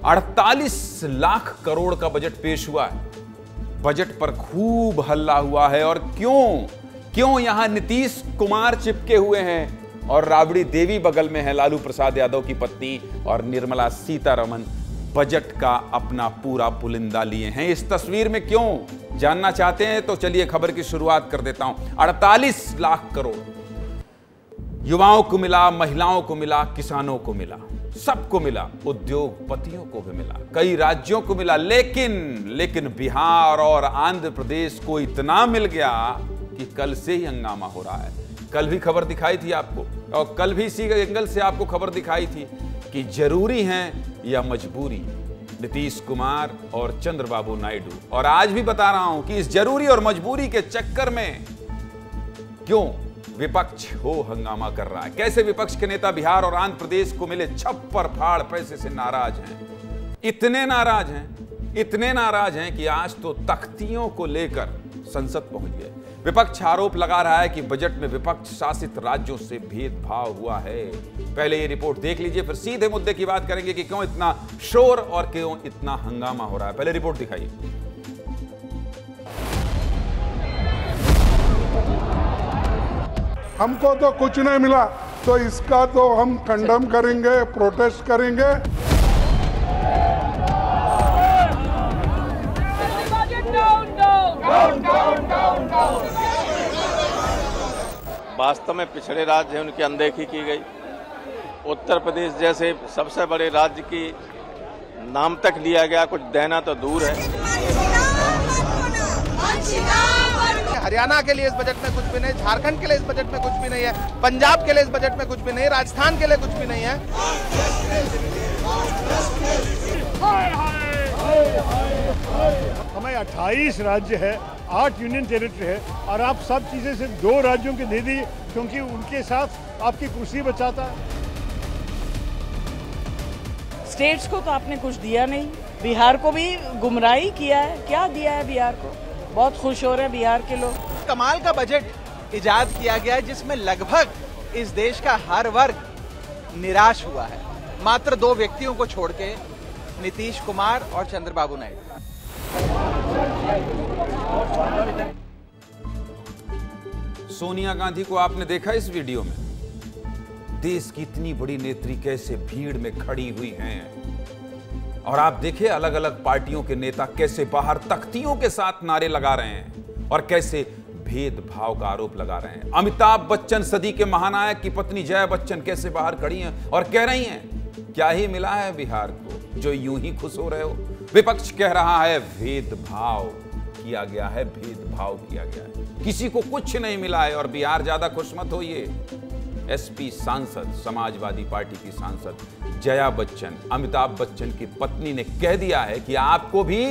48 लाख करोड़ का बजट पेश हुआ है। बजट पर खूब हल्ला हुआ है। और क्यों यहां नीतीश कुमार चिपके हुए हैं और राबड़ी देवी बगल में है, लालू प्रसाद यादव की पत्नी, और निर्मला सीतारमण बजट का अपना पूरा पुलिंदा लिए हैं। इस तस्वीर में क्यों जानना चाहते हैं तो चलिए खबर की शुरुआत कर देता हूं। 48 लाख करोड़ युवाओं को मिला, महिलाओं को मिला, किसानों को मिला, सबको मिला, उद्योगपतियों को भी मिला, कई राज्यों को मिला, लेकिन बिहार और आंध्र प्रदेश को इतना मिल गया कि कल से ही हंगामा हो रहा है। कल भी खबर दिखाई थी आपको, और कल भी इसी एंगल से आपको खबर दिखाई थी कि जरूरी है या मजबूरी, नीतीश कुमार और चंद्रबाबू नायडू। और आज भी बता रहा हूं कि इस जरूरी और मजबूरी के चक्कर में क्यों विपक्ष हो हंगामा कर रहा है, कैसे विपक्ष के नेता बिहार और आंध्र प्रदेश को मिले छप्पर फाड़ पैसे से नाराज हैं। इतने नाराज हैं कि आज तो तख्तियों को लेकर संसद पहुंच गए। विपक्ष आरोप लगा रहा है कि बजट में विपक्ष शासित राज्यों से भेदभाव हुआ है। पहले ये रिपोर्ट देख लीजिए, फिर सीधे मुद्दे की बात करेंगे कि क्यों इतना शोर और क्यों इतना हंगामा हो रहा है। पहले रिपोर्ट दिखाइए। हमको तो कुछ नहीं मिला, तो इसका तो हम कंडेम करेंगे, प्रोटेस्ट करेंगे। वास्तव में पिछड़े राज्य हैं, उनकी अनदेखी की गई। उत्तर प्रदेश जैसे सबसे बड़े राज्य की नाम तक लिया गया, कुछ देना तो दूर है। हरियाणा के लिए इस बजट में कुछ भी नहीं, झारखंड के लिए इस बजट में कुछ भी नहीं है, पंजाब के लिए इस बजट में कुछ भी नहीं, राजस्थान के लिए कुछ भी नहीं है। हमें 28 राज्य है, 8 यूनियन टेरिटरी है, और आप सब चीजें सिर्फ 2 राज्यों के दे दी क्योंकि उनके साथ आपकी कुर्सी बचाता है। स्टेट्स को तो आपने कुछ दिया नहीं, बिहार को भी गुमराही किया है। क्या दिया है बिहार को? बहुत खुश हो रहे हैं बिहार के लोग। कमाल का बजट इजाद किया गया है जिसमें लगभग इस देश का हर वर्ग निराश हुआ है, मात्र 2 व्यक्तियों को छोड़ के, नीतीश कुमार और चंद्रबाबू नायडू। सोनिया गांधी को आपने देखा इस वीडियो में? देश की इतनी बड़ी नेत्री कैसे भीड़ में खड़ी हुई हैं, और आप देखिए अलग अलग पार्टियों के नेता कैसे बाहर तख्तियों के साथ नारे लगा रहे हैं और कैसे भेदभाव का आरोप लगा रहे हैं। अमिताभ बच्चन, सदी के महानायक की पत्नी जया बच्चन कैसे बाहर खड़ी हैं और कह रही हैं क्या ही मिला है बिहार को जो यूं ही खुश हो रहे हो। विपक्ष कह रहा है भेदभाव किया गया है, भेदभाव किया गया है, किसी को कुछ नहीं मिला है और बिहार ज्यादा खुश मत होइए। एसपी सांसद, समाजवादी पार्टी की सांसद जया बच्चन, अमिताभ बच्चन की पत्नी ने कह दिया है कि आपको भी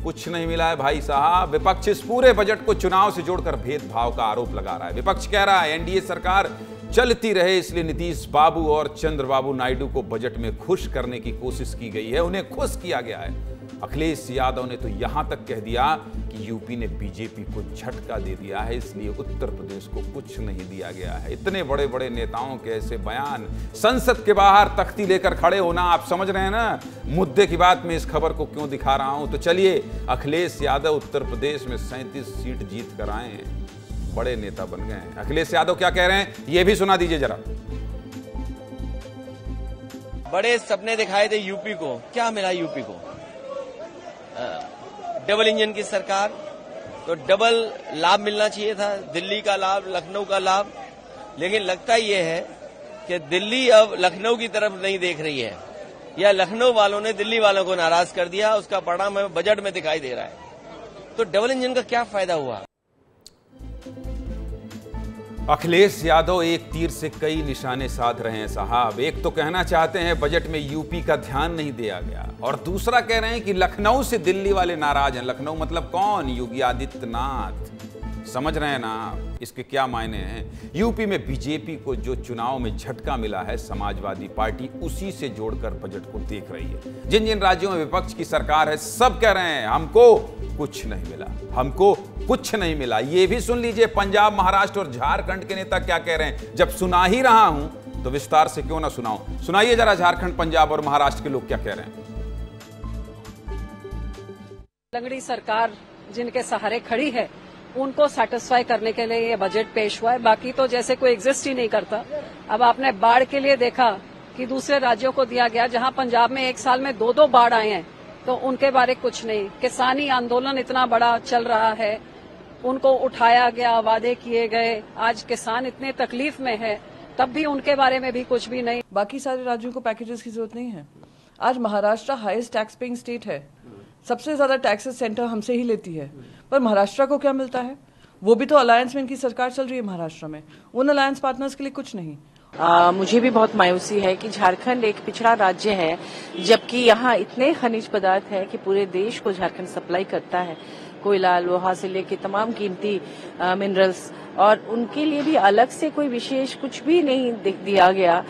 कुछ नहीं मिला है भाई साहब। विपक्ष इस पूरे बजट को चुनाव से जोड़कर भेदभाव का आरोप लगा रहा है। विपक्ष कह रहा है एनडीए सरकार चलती रहे, इसलिए नीतीश बाबू और चंद्रबाबू नायडू को बजट में खुश करने की कोशिश की गई है, उन्हें खुश किया गया है। अखिलेश यादव ने तो यहां तक कह दिया कि यूपी ने बीजेपी को झटका दे दिया है, इसलिए उत्तर प्रदेश को कुछ नहीं दिया गया है। इतने बड़े बड़े नेताओं के ऐसे बयान, संसद के बाहर तख्ती लेकर खड़े होना, आप समझ रहे हैं ना मुद्दे की बात में इस खबर को क्यों दिखा रहा हूं। तो चलिए, अखिलेश यादव उत्तर प्रदेश में 37 सीट जीत कर आए हैं, बड़े नेता बन गए हैं। अखिलेश यादव क्या कह रहे हैं ये भी सुना दीजिए जरा। बड़े सपने दिखाए थे यूपी को, क्या मिला यूपी को? डबल इंजन की सरकार, तो डबल लाभ मिलना चाहिए था, दिल्ली का लाभ, लखनऊ का लाभ। लेकिन लगता ये है कि दिल्ली अब लखनऊ की तरफ नहीं देख रही है, या लखनऊ वालों ने दिल्ली वालों को नाराज कर दिया। उसका परिणाम हमें बजट में दिखाई दे रहा है। तो डबल इंजन का क्या फायदा हुआ? अखिलेश यादव एक तीर से कई निशाने साध रहे हैं साहब। एक तो कहना चाहते हैं बजट में यूपी का ध्यान नहीं दिया गया, और दूसरा कह रहे हैं कि लखनऊ से दिल्ली वाले नाराज हैं। लखनऊ मतलब कौन? योगी आदित्यनाथ। समझ रहे हैं ना इसके क्या मायने हैं? यूपी में बीजेपी को जो चुनाव में झटका मिला है, समाजवादी पार्टी उसी से जोड़कर बजट को देख रही है। जिन जिन राज्यों में विपक्ष की सरकार है, सब कह रहे हैं हमको कुछ नहीं मिला, हमको कुछ नहीं मिला। ये भी सुन लीजिए पंजाब, महाराष्ट्र और झारखंड के नेता क्या कह रहे हैं। जब सुना ही रहा हूं तो विस्तार से क्यों ना सुनाऊं। सुनाइए जरा झारखंड, पंजाब और महाराष्ट्र के लोग क्या कह रहे हैं। लंगड़ी सरकार जिनके सहारे खड़ी है उनको सेटिस्फाई करने के लिए ये बजट पेश हुआ है। बाकी तो जैसे कोई एग्जिस्ट ही नहीं करता। अब आपने बाढ़ के लिए देखा कि दूसरे राज्यों को दिया गया, जहां पंजाब में एक साल में 2-2 बाढ़ आए हैं, तो उनके बारे कुछ नहीं। किसानी आंदोलन इतना बड़ा चल रहा है, उनको उठाया गया, वादे किए गए, आज किसान इतने तकलीफ में है, तब भी उनके बारे में भी कुछ भी नहीं। बाकी सारे राज्यों को पैकेजेस की जरूरत नहीं है। आज Maharashtra highest tax paying state है, सबसे ज्यादा टैक्सेस सेंटर हमसे ही लेती है, पर महाराष्ट्र को क्या मिलता है? वो भी तो अलायंस में इनकी सरकार चल रही है महाराष्ट्र में, उन अलायंस पार्टनर्स के लिए कुछ नहीं। मुझे भी बहुत मायूसी है कि झारखंड एक पिछड़ा राज्य है, जबकि यहाँ इतने खनिज पदार्थ है कि पूरे देश को झारखंड सप्लाई करता है। कोयला, लोहा से लेके तमाम कीमती मिनरल्स, और उनके लिए भी अलग से कोई विशेष कुछ भी नहीं दिया गया।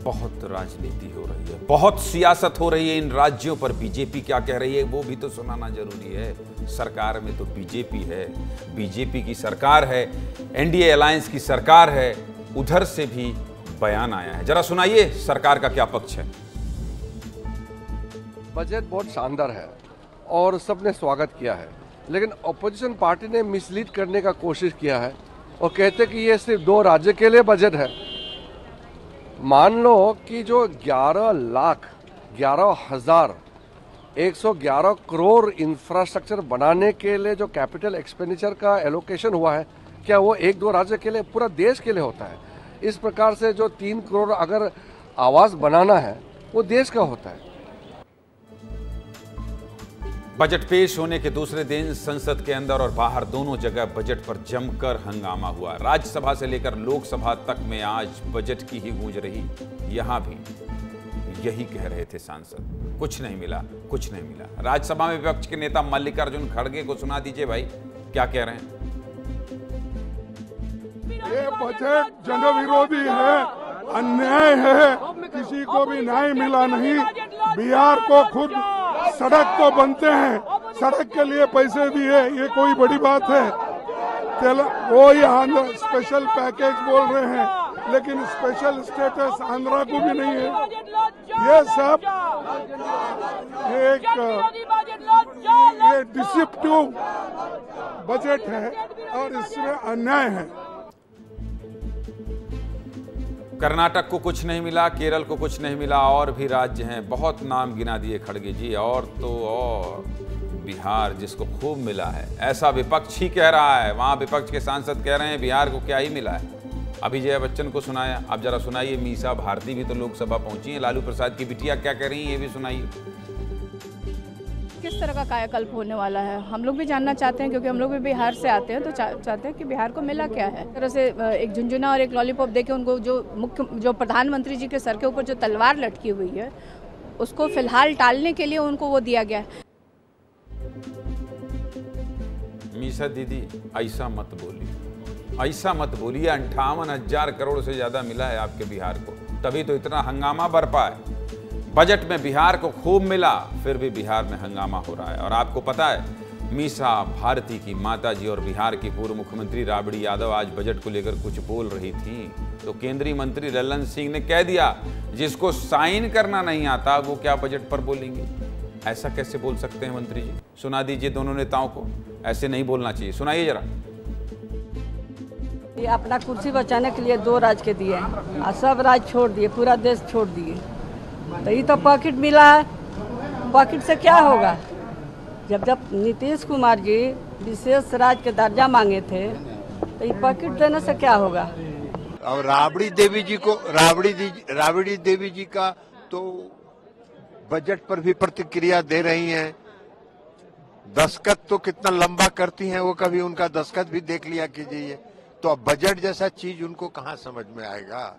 बहुत राजनीति हो रही है, बहुत सियासत हो रही है इन राज्यों पर। बीजेपी क्या कह रही है वो भी तो सुनाना जरूरी है। सरकार में तो बीजेपी है, बीजेपी की सरकार है, एनडीए अलायंस की सरकार है, उधर से भी बयान आया है। जरा सुनाइए सरकार का क्या पक्ष है। बजट बहुत शानदार है और सबने स्वागत किया है, लेकिन अपोजिशन पार्टी ने मिसलीड करने का कोशिश किया है और कहते कि ये सिर्फ 2 राज्य के लिए बजट है। मान लो कि जो 11,11,111 करोड़ इंफ्रास्ट्रक्चर बनाने के लिए जो कैपिटल एक्सपेंडिचर का एलोकेशन हुआ है, क्या वो 1-2 राज्य के लिए, पूरा देश के लिए होता है? इस प्रकार से जो 3 करोड़ अगर आवास बनाना है वो देश का होता है। बजट पेश होने के दूसरे दिन संसद के अंदर और बाहर दोनों जगह बजट पर जमकर हंगामा हुआ। राज्यसभा से लेकर लोकसभा तक में आज बजट की ही गूंज रही। यहां भी यही कह रहे थे सांसद, कुछ नहीं मिला, कुछ नहीं मिला। राज्यसभा में विपक्ष के नेता मल्लिकार्जुन खड़गे को सुना दीजिए भाई क्या कह रहे हैं। ये बजट जन विरोधी है, अन्याय है, किसी को भी न्याय मिला नहीं। बिहार को खुद सड़क तो बनते हैं, सड़क के लिए पैसे दिए, ये कोई बड़ी बात है? वो ही आंध्र स्पेशल पैकेज बोल रहे हैं, लेकिन स्पेशल स्टेटस आंध्रा को भी नहीं है। ये सब एक ये डिसेप्टिव बजट है और इसमें अन्याय है। कर्नाटक को कुछ नहीं मिला, केरल को कुछ नहीं मिला, और भी राज्य हैं, बहुत नाम गिना दिए खड़गे जी। और तो और बिहार जिसको खूब मिला है, ऐसा विपक्ष ही कह रहा है। वहां विपक्ष के सांसद कह रहे हैं बिहार को क्या ही मिला है। अभी जया बच्चन को सुनाया, अब जरा सुनाइए मीसा भारती भी तो लोकसभा पहुंची है, लालू प्रसाद की बिटिया क्या कह रही है ये भी सुनाइए। किस तरह का कायाकल्प होने वाला है हम लोग भी जानना चाहते हैं, क्योंकि हम लोग भी बिहार से आते हैं, तो चाहते हैं कि बिहार को मिला क्या है। तरह से एक झुंझुना और एक लॉलीपॉप देके उनको जो प्रधानमंत्री जी के सर के ऊपर जो तलवार लटकी हुई है उसको फिलहाल टालने के लिए उनको वो दिया गया है। मीसा दीदी ऐसा मत बोलिए, ऐसा मत बोलिए। 58,000 करोड़ से ज्यादा मिला है आपके बिहार को, तभी तो इतना हंगामा बरपा है। बजट में बिहार को खूब मिला, फिर भी बिहार में हंगामा हो रहा है। और आपको पता है मीसा भारती की माताजी और बिहार की पूर्व मुख्यमंत्री राबड़ी यादव आज बजट को लेकर कुछ बोल रही थी, तो केंद्रीय मंत्री ललन सिंह ने कह दिया जिसको साइन करना नहीं आता वो क्या बजट पर बोलेंगे। ऐसा कैसे बोल सकते हैं मंत्री जी? सुना दीजिए दोनों नेताओं को, ऐसे नहीं बोलना चाहिए। सुनाइए जरा। ये अपना कुर्सी बचाने के लिए 2 राज्य के दिए और सब राज्य छोड़ दिए, पूरा देश छोड़ दिए। तो ये तो पॉकेट मिला है, पॉकेट से क्या होगा? जब नीतीश कुमार जी विशेष राज्य के दर्जा मांगे थे, तो ये पॉकेट देने से क्या होगा? और राबड़ी देवी जी का तो बजट पर भी प्रतिक्रिया दे रही हैं। दस्तखत तो कितना लंबा करती हैं वो, कभी उनका दस्तखत भी देख लिया कीजिए। तो अब बजट जैसा चीज उनको कहां समझ में आएगा।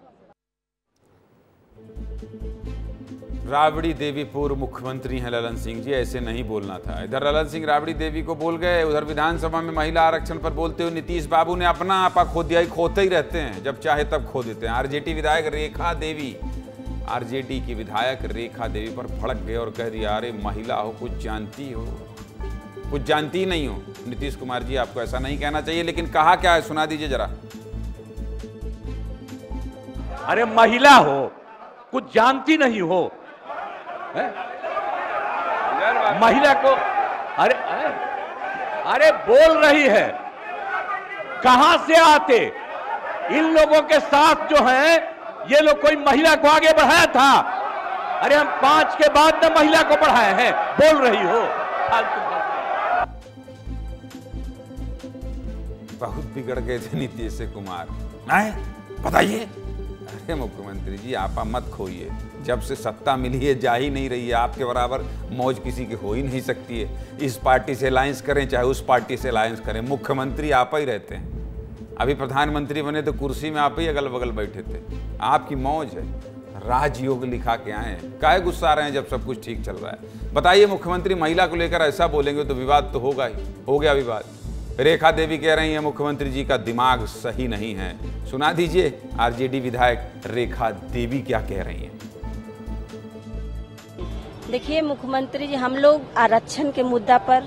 राबड़ी देवी पूर्व मुख्यमंत्री हैं ललन सिंह जी, ऐसे नहीं बोलना था। इधर ललन सिंह राबड़ी देवी को बोल गए, उधर विधानसभा में महिला आरक्षण पर बोलते हुए नीतीश बाबू ने अपना आपा खो दिया। खोते ही रहते हैं, जब चाहे तब खो देते हैं। आरजेडी विधायक रेखा देवी, आरजेडी की विधायक रेखा देवी पर भड़क गए और कह दिया अरे महिला हो, कुछ जानती हो, कुछ जानती नहीं हो। नीतीश कुमार जी आपको ऐसा नहीं कहना चाहिए, लेकिन कहा क्या है सुना दीजिए जरा। अरे महिला हो, कुछ जानती नहीं हो, महिला को अरे अरे बोल रही है, कहां से आते इन लोगों के साथ जो हैं, ये लोग कोई महिला को आगे बढ़ाया था? अरे हम 5 के बाद न महिला को बढ़ाए हैं, बोल रही हो। बहुत बिगड़ गए थे नीतीश कुमार, नहीं बताइए। अरे मुख्यमंत्री जी आप मत खोइए, जब से सत्ता मिली है जा ही नहीं रही है, आपके बराबर मौज किसी की हो ही नहीं सकती है। इस पार्टी से अलायंस करें चाहे उस पार्टी से अलायंस करें, मुख्यमंत्री आप ही रहते हैं। अभी प्रधानमंत्री बने तो कुर्सी में आप ही अगल बगल बैठे थे, आपकी मौज है। राजयोग लिखा के आए हैं, काहे गुस्सा रहे हैं जब सब कुछ ठीक चल रहा है? बताइए मुख्यमंत्री महिला को लेकर ऐसा बोलेंगे तो विवाद तो होगा ही, हो गया विवाद। रेखा देवी कह रही हैं मुख्यमंत्री जी का दिमाग सही नहीं है। सुना दीजिए आरजेडी विधायक रेखा देवी क्या कह रही हैं। देखिए मुख्यमंत्री जी, हम लोग आरक्षण के मुद्दा पर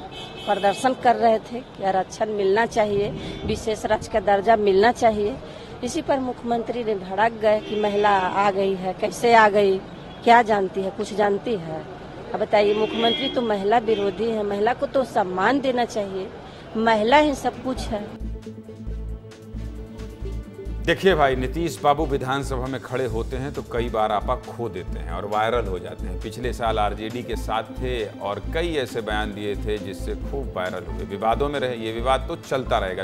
प्रदर्शन कर रहे थे कि आरक्षण मिलना चाहिए, विशेष राज्य का दर्जा मिलना चाहिए। इसी पर मुख्यमंत्री ने भड़क गए कि महिला आ गई है, कैसे आ गई, क्या जानती है, कुछ जानती है? अब बताइए, मुख्यमंत्री तो महिला विरोधी है, महिला को तो सम्मान देना चाहिए, महिला ही सब कुछ है। देखिए भाई, नीतीश बाबू विधानसभा में खड़े होते हैं तो कई बार आपा खो देते हैं और वायरल हो जाते हैं। पिछले साल आरजेडी के साथ थे और कई ऐसे बयान दिए थे जिससे खूब वायरल हुए, विवादों में रहे। ये विवाद तो चलता रहेगा।